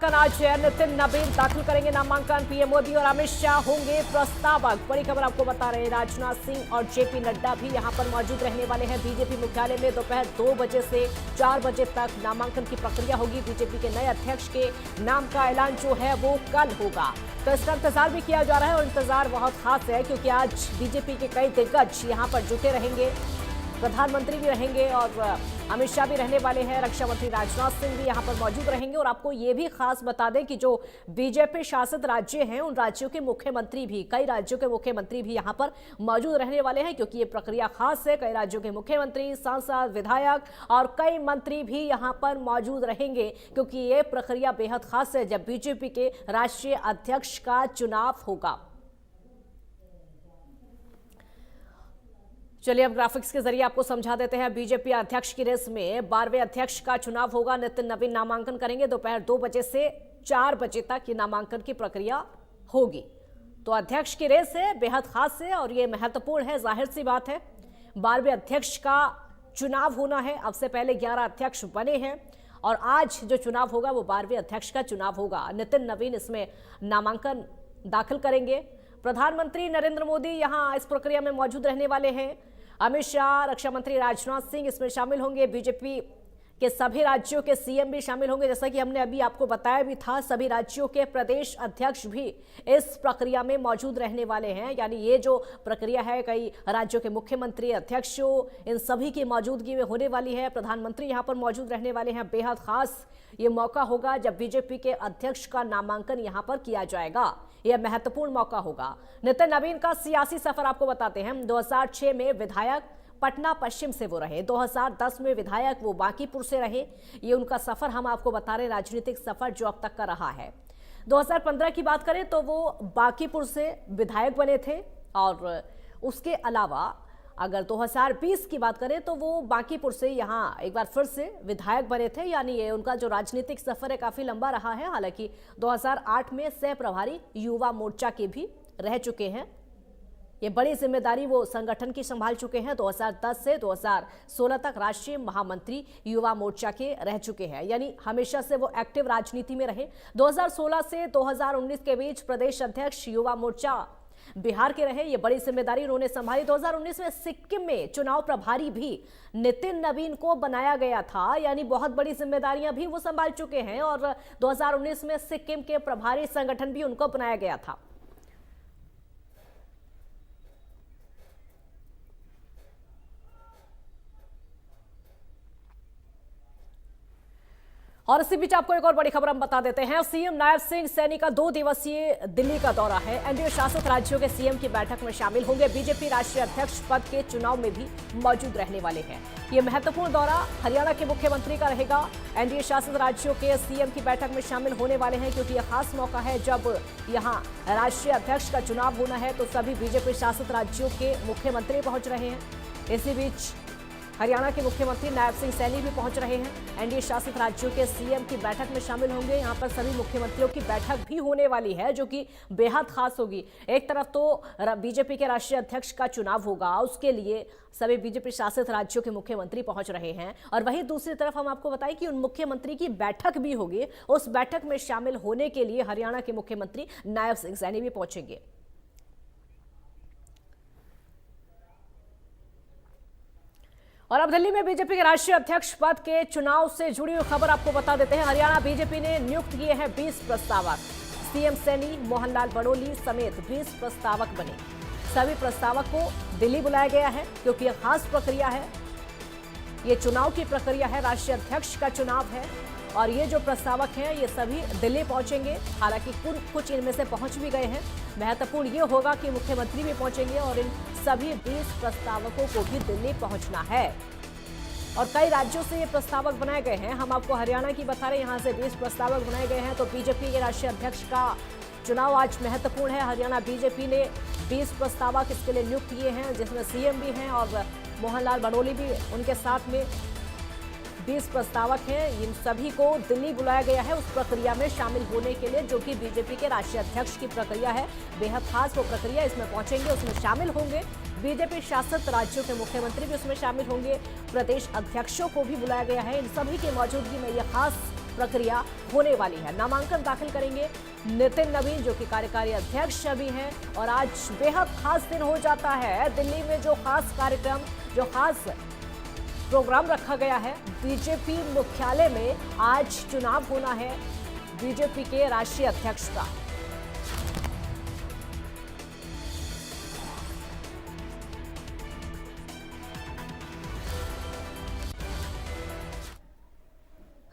नामांकन आज है। नितिन नवीन दाखिल करेंगे नामांकन। पीएम मोदी और अमित शाह होंगे प्रस्तावक। बड़ी खबर आपको बता रहे हैं, राजनाथ सिंह और जेपी नड्डा भी यहां पर मौजूद रहने वाले हैं। बीजेपी मुख्यालय में दोपहर 2 बजे से 4 बजे तक नामांकन की प्रक्रिया होगी। बीजेपी के नए अध्यक्ष के नाम का ऐलान जो है वो कल होगा, तो इसका इंतजार भी किया जा रहा है। और इंतजार बहुत खास है क्योंकि आज बीजेपी के कई दिग्गज यहां पर जुटे रहेंगे। प्रधानमंत्री भी रहेंगे और अमित शाह भी रहने वाले हैं। रक्षा मंत्री राजनाथ सिंह भी यहां पर मौजूद रहेंगे। और आपको ये भी खास बता दें कि जो बीजेपी शासित राज्य हैं उन राज्यों के मुख्यमंत्री भी, कई राज्यों के मुख्यमंत्री भी यहां पर मौजूद रहने वाले हैं, क्योंकि ये प्रक्रिया खास है। कई राज्यों के मुख्यमंत्री, सांसद, विधायक और कई मंत्री भी यहां पर मौजूद रहेंगे, क्योंकि ये प्रक्रिया बेहद खास है जब बीजेपी के राष्ट्रीय अध्यक्ष का चुनाव होगा। चलिए अब ग्राफिक्स के जरिए आपको समझा देते हैं। बीजेपी अध्यक्ष की रेस में 12वें अध्यक्ष का चुनाव होगा। नितिन नवीन नामांकन करेंगे। दोपहर 2 बजे से 4 बजे तक ये नामांकन की प्रक्रिया होगी। तो अध्यक्ष की रेस है, बेहद खास है और ये महत्वपूर्ण है। जाहिर सी बात है 12वें अध्यक्ष का चुनाव होना है। अब से पहले 11 अध्यक्ष बने हैं और आज जो चुनाव होगा वो 12वें अध्यक्ष का चुनाव होगा। नितिन नवीन इसमें नामांकन दाखिल करेंगे। प्रधानमंत्री नरेंद्र मोदी यहां इस प्रक्रिया में मौजूद रहने वाले हैं। अमित शाह, रक्षा मंत्री राजनाथ सिंह इसमें शामिल होंगे। बीजेपी के सभी राज्यों के सीएम भी शामिल होंगे। जैसा कि हमने अभी आपको बताया भी था, सभी राज्यों के प्रदेश अध्यक्ष भी इस प्रक्रिया में मौजूद रहने वाले हैं। यानी ये जो प्रक्रिया है, कई राज्यों के मुख्यमंत्री, अध्यक्षों, इन सभी की मौजूदगी में होने वाली है। प्रधानमंत्री यहां पर मौजूद रहने वाले हैं। बेहद खास ये मौका होगा जब बीजेपी के अध्यक्ष का नामांकन यहां पर किया जाएगा। यह महत्वपूर्ण मौका होगा। नितिन नवीन का सियासी सफर आपको बताते हैं। 2006 में विधायक पटना पश्चिम से वो रहे। 2010 में विधायक वो बांकीपुर से रहे। ये उनका सफर हम आपको बता रहे, राजनीतिक सफर जो अब तक का रहा है। 2015 की बात करें तो वो बांकीपुर से विधायक बने थे। और उसके अलावा अगर 2020 की बात करें तो वो बांकीपुर से यहाँ एक बार फिर से विधायक बने थे। यानी ये उनका जो राजनीतिक सफर है काफी लंबा रहा है। हालांकि 2008 में सह प्रभारी युवा मोर्चा के भी रह चुके हैं। ये बड़ी जिम्मेदारी वो संगठन की संभाल चुके हैं। 2010 से 2016 तक राष्ट्रीय महामंत्री युवा मोर्चा के रह चुके हैं। यानी हमेशा से वो एक्टिव राजनीति में रहे। 2016 से 2019 के बीच प्रदेश अध्यक्ष युवा मोर्चा बिहार के रहे। ये बड़ी जिम्मेदारी उन्होंने संभाली। 2019 में सिक्किम में चुनाव प्रभारी भी नितिन नवीन को बनाया गया था। यानी बहुत बड़ी जिम्मेदारियां भी वो संभाल चुके हैं। और 2019 में सिक्किम के प्रभारी संगठन भी उनको बनाया गया था। और इसी बीच आपको एक और बड़ी खबर हम बता देते हैं। सीएम नायब सिंह सैनी का 2 दिवसीय दिल्ली का दौरा है। एनडीए शासित राज्यों के सीएम की बैठक में शामिल होंगे। बीजेपी राष्ट्रीय अध्यक्ष पद के चुनाव में भी मौजूद रहने वाले हैं। ये महत्वपूर्ण दौरा हरियाणा के मुख्यमंत्री का रहेगा। एनडीए शासित राज्यों के सीएम की बैठक में शामिल होने वाले हैं, क्योंकि यह खास मौका है जब यहाँ राष्ट्रीय अध्यक्ष का चुनाव होना है। तो सभी बीजेपी शासित राज्यों के मुख्यमंत्री पहुंच रहे हैं। इसी बीच हरियाणा के मुख्यमंत्री नायब सिंह सैनी भी पहुंच रहे हैं। एनडीए शासित राज्यों के सीएम की बैठक में शामिल होंगे। यहां पर सभी मुख्यमंत्रियों की बैठक भी होने वाली है, जो कि बेहद खास होगी। एक तरफ तो बीजेपी के राष्ट्रीय अध्यक्ष का चुनाव होगा, उसके लिए सभी बीजेपी शासित राज्यों के मुख्यमंत्री पहुंच रहे हैं। और वहीं दूसरी तरफ हम आपको बताएं कि उन मुख्यमंत्री की बैठक भी होगी। उस बैठक में शामिल होने के लिए हरियाणा के मुख्यमंत्री नायब सिंह सैनी भी पहुंचेंगे। और अब दिल्ली में बीजेपी के राष्ट्रीय अध्यक्ष पद के चुनाव से जुड़ी हुई खबर आपको बता देते हैं। हरियाणा बीजेपी ने नियुक्त किए हैं 20 प्रस्तावक। सीएम सैनी, मोहनलाल बड़ोली समेत 20 प्रस्तावक बने। सभी प्रस्तावक को दिल्ली बुलाया गया है, क्योंकि यह खास प्रक्रिया है। ये चुनाव की प्रक्रिया है, राष्ट्रीय अध्यक्ष का चुनाव है। और ये जो प्रस्तावक हैं ये सभी दिल्ली पहुंचेंगे। हालांकि कुछ इनमें से पहुंच भी गए हैं। महत्वपूर्ण ये होगा कि मुख्यमंत्री भी पहुंचेंगे और इन सभी 20 प्रस्तावकों को भी दिल्ली पहुंचना है। और कई राज्यों से ये प्रस्तावक बनाए गए हैं। हम आपको हरियाणा की बता रहे हैं, यहाँ से 20 प्रस्तावक बनाए गए हैं। तो बीजेपी के राष्ट्रीय अध्यक्ष का चुनाव आज महत्वपूर्ण है। हरियाणा बीजेपी ने 20 प्रस्तावक इसके लिए नियुक्त किए हैं, जिसमें सीएम भी हैं और मोहनलाल बड़ोली भी उनके साथ में 20 प्रस्तावक हैं। इन सभी को दिल्ली बुलाया गया है उस प्रक्रिया में शामिल होने के लिए, जो कि बीजेपी के राष्ट्रीय अध्यक्ष की प्रक्रिया है। बेहद खास वो प्रक्रिया, इसमें पहुंचेंगे, उसमें शामिल होंगे। बीजेपी शासित राज्यों के मुख्यमंत्री भी उसमें शामिल होंगे। प्रदेश अध्यक्षों को भी बुलाया गया है। इन सभी की मौजूदगी में यह खास प्रक्रिया होने वाली है। नामांकन दाखिल करेंगे नितिन नवीन, जो कि कार्यकारी अध्यक्ष अभी हैं। और आज बेहद खास दिन हो जाता है दिल्ली में, जो खास कार्यक्रम, जो खास प्रोग्राम रखा गया है। बीजेपी मुख्यालय में आज चुनाव होना है बीजेपी के राष्ट्रीय अध्यक्ष का।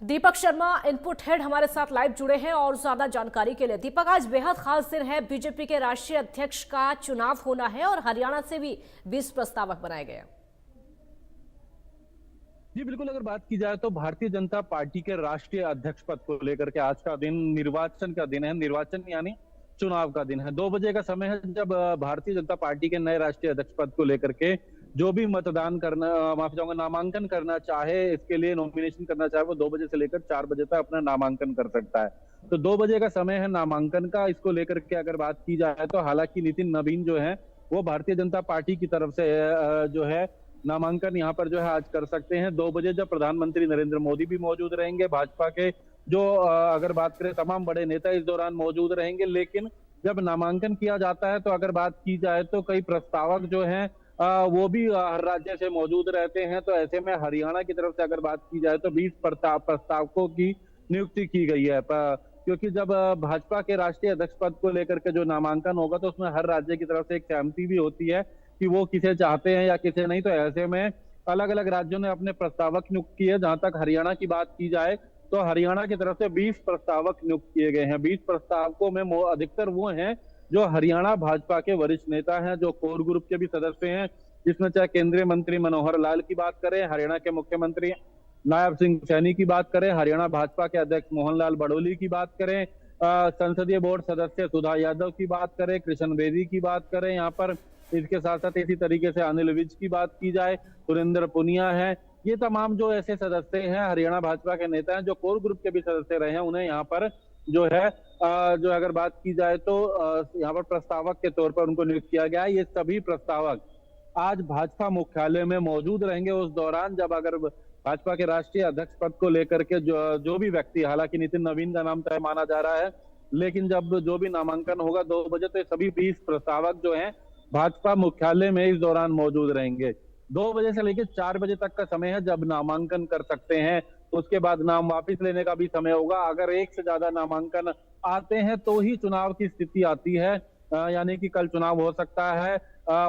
दीपक शर्मा इनपुट हेड हमारे साथ लाइव जुड़े हैं और ज्यादा जानकारी के लिए। दीपक, आज बेहद खास दिन है, बीजेपी के राष्ट्रीय अध्यक्ष का चुनाव होना है और हरियाणा से भी 20 प्रस्तावक बनाए गए हैं। जी बिल्कुल, अगर बात की जाए तो भारतीय जनता पार्टी के राष्ट्रीय अध्यक्ष पद को लेकर के आज का दिन निर्वाचन का दिन है। निर्वाचन यानी चुनाव का दिन है। 2 बजे का समय है जब भारतीय जनता पार्टी के नए राष्ट्रीय अध्यक्ष पद को लेकर के जो भी मतदान करना, माफी चाहूंगा, नामांकन करना चाहे, इसके लिए नॉमिनेशन करना चाहे, वो 2 बजे से लेकर 4 बजे तक अपना नामांकन कर सकता है। तो 2 बजे का समय है नामांकन का। इसको लेकर के अगर बात की जाए तो हालांकि नितिन नवीन जो है वो भारतीय जनता पार्टी की तरफ से जो है नामांकन यहाँ पर जो है आज कर सकते हैं। 2 बजे जब प्रधानमंत्री नरेंद्र मोदी भी मौजूद रहेंगे, भाजपा के जो अगर बात करें तमाम बड़े नेता इस दौरान मौजूद रहेंगे। लेकिन जब नामांकन किया जाता है तो अगर बात की जाए तो कई प्रस्तावक जो हैं वो भी हर राज्य से मौजूद रहते हैं। तो ऐसे में हरियाणा की तरफ से अगर बात की जाए तो 20 प्रस्तावकों की नियुक्ति की गई है। क्योंकि जब भाजपा के राष्ट्रीय अध्यक्ष पद को लेकर के जो नामांकन होगा तो उसमें हर राज्य की तरफ से एक सहमति भी होती है कि वो किसे चाहते हैं या किसे नहीं। तो ऐसे में अलग अलग राज्यों ने अपने प्रस्तावक नियुक्त किए। जहां तक हरियाणा की बात की जाए तो हरियाणा की तरफ से 20 प्रस्तावक नियुक्त किए गए हैं। 20 प्रस्तावकों में अधिकतर वो हैं जो हरियाणा भाजपा के वरिष्ठ नेता हैं, जो कोर ग्रुप के भी सदस्य हैं, जिसमें चाहे केंद्रीय मंत्री मनोहर लाल की बात करें, हरियाणा के मुख्यमंत्री नायब सिंह सैनी की बात करें, हरियाणा भाजपा के अध्यक्ष मोहनलाल बड़ोली की बात करें, संसदीय बोर्ड सदस्य सुधा यादव की बात करें, कृष्ण बेदी की बात करें यहाँ पर। इसके साथ साथ इसी तरीके से अनिल विज की बात की जाए, सुरेंद्र पुनिया है, ये तमाम जो ऐसे सदस्य हैं हरियाणा भाजपा के नेता हैं जो कोर ग्रुप के भी सदस्य रहे हैं, उन्हें यहाँ पर जो है जो अगर बात की जाए तो यहाँ पर प्रस्तावक के तौर पर उनको नियुक्त किया गया है। ये सभी प्रस्तावक आज भाजपा मुख्यालय में मौजूद रहेंगे उस दौरान जब अगर भाजपा के राष्ट्रीय अध्यक्ष पद को लेकर के जो भी व्यक्ति, हालांकि नितिन नवीन का नाम तय माना जा रहा है, लेकिन जब जो भी नामांकन होगा 2 बजे तो सभी 20 प्रस्तावक जो हैं भाजपा मुख्यालय में इस दौरान मौजूद रहेंगे। 2 बजे से लेकर 4 बजे तक का समय है जब नामांकन कर सकते हैं। उसके बाद नाम वापस लेने का भी समय होगा। अगर एक से ज्यादा नामांकन आते हैं तो ही चुनाव की स्थिति आती है, यानी कि कल चुनाव हो सकता है,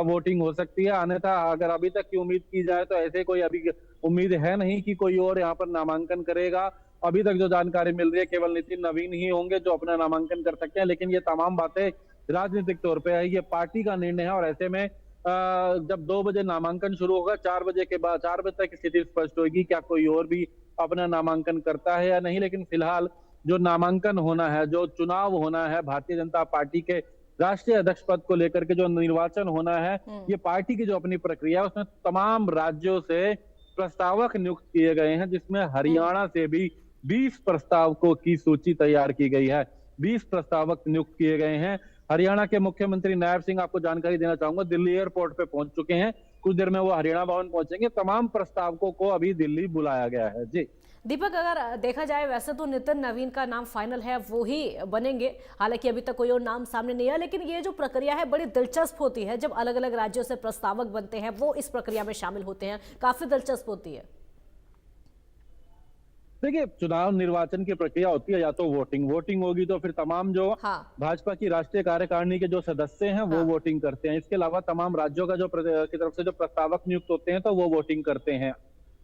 वोटिंग हो सकती है। अन्यथा अगर अभी तक की उम्मीद की जाए तो ऐसे कोई अभी उम्मीद है नहीं कि कोई और यहाँ पर नामांकन करेगा। अभी तक जो जानकारी मिल रही है केवल नितिन नवीन ही होंगे जो अपना नामांकन कर सकते हैं। लेकिन ये तमाम बातें राजनीतिक तौर पे है, ये पार्टी का निर्णय है। और ऐसे में जब 2 बजे नामांकन शुरू होगा, 4 बजे के बाद 4 बजे तक स्थिति स्पष्ट होगी क्या कोई और भी अपना नामांकन करता है या नहीं। लेकिन फिलहाल जो नामांकन होना है, जो चुनाव होना है भारतीय जनता पार्टी के राष्ट्रीय अध्यक्ष पद को लेकर के जो निर्वाचन होना है, ये पार्टी की जो अपनी प्रक्रिया है उसमें तमाम राज्यों से प्रस्तावक नियुक्त किए गए हैं, जिसमें हरियाणा से भी 20 प्रस्तावकों की सूची तैयार की गई है। 20 प्रस्तावक नियुक्त किए गए हैं। हरियाणा के मुख्यमंत्री नायब सिंह, आपको जानकारी देना चाहूंगा, दिल्ली एयरपोर्ट पे पहुंच चुके हैं। कुछ देर में वो हरियाणा भवन पहुंचेंगे। तमाम प्रस्तावकों को अभी दिल्ली बुलाया गया है। जी दीपक, अगर देखा जाए वैसे तो नितिन नवीन का नाम फाइनल है, वो ही बनेंगे। हालांकि अभी तक कोई और नाम सामने नहीं आया, लेकिन ये जो प्रक्रिया है बड़ी दिलचस्प होती है। जब अलग अलग राज्यों से प्रस्तावक बनते हैं वो इस प्रक्रिया में शामिल होते हैं, काफी दिलचस्प होती है। देखिए, चुनाव निर्वाचन की प्रक्रिया होती है, या तो वोटिंग होगी तो फिर तमाम जो भाजपा की राष्ट्रीय कार्यकारिणी के जो सदस्य हैं वो वोटिंग करते हैं। इसके अलावा तमाम राज्यों का जो की तरफ से जो प्रस्तावक नियुक्त होते हैं तो वो वोटिंग करते हैं।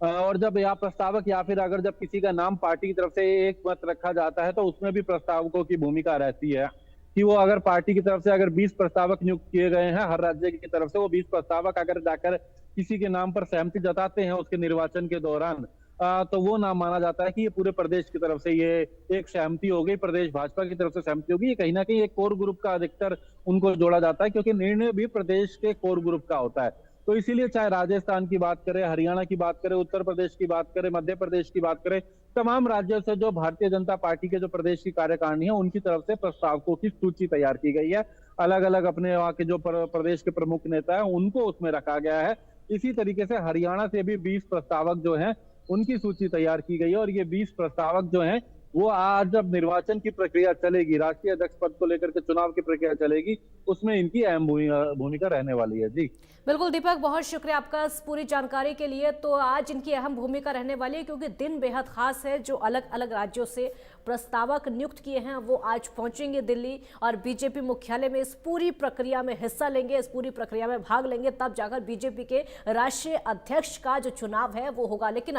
और जब या प्रस्तावक या फिर अगर जब किसी का नाम पार्टी की तरफ से एक मत रखा जाता है तो उसमें भी प्रस्तावकों की भूमिका रहती है कि वो अगर पार्टी की तरफ से अगर 20 प्रस्तावक नियुक्त किए गए हैं हर राज्य की तरफ से, वो 20 प्रस्तावक अगर जाकर किसी के नाम पर सहमति जताते हैं उसके निर्वाचन के दौरान, तो वो नाम माना जाता है कि ये पूरे प्रदेश की तरफ से ये एक सहमति हो गई, प्रदेश भाजपा की तरफ से सहमति होगी। ये कहीं ना कहीं एक कोर ग्रुप का अधिकतर उनको जोड़ा जाता है, क्योंकि निर्णय भी प्रदेश के कोर ग्रुप का होता है। तो इसीलिए चाहे राजस्थान की बात करें, हरियाणा की बात करें, उत्तर प्रदेश की बात करें, मध्य प्रदेश की बात करें, तमाम राज्यों से जो भारतीय जनता पार्टी के जो प्रदेश की कार्यकारिणी है उनकी तरफ से प्रस्तावकों की सूची तैयार की गई है। अलग अलग अपने वहाँ के जो प्रदेश के प्रमुख नेता है उनको उसमें रखा गया है। इसी तरीके से हरियाणा से भी 20 प्रस्तावक जो हैं उनकी सूची तैयार की गई है। और ये 20 प्रस्तावक जो हैं वो आज जब निर्वाचन की प्रक्रिया चलेगी, राष्ट्रीय अध्यक्ष पद को लेकर के चुनाव की प्रक्रिया चलेगी, उसमें इनकी अहम भूमिका रहने वाली है। जी बिल्कुल दीपक, बहुत शुक्रिया आपका इस पूरी जानकारी के लिए। तो आज इनकी अहम भूमिका रहने वाली है क्योंकि दिन बेहद खास है। जो अलग अलग राज्यों से प्रस्तावक नियुक्त किए हैं वो आज पहुंचेंगे दिल्ली और बीजेपी मुख्यालय में इस पूरी प्रक्रिया में हिस्सा लेंगे, इस पूरी प्रक्रिया में भाग लेंगे। तब जाकर बीजेपी के राष्ट्रीय अध्यक्ष का जो चुनाव है वो होगा। लेकिन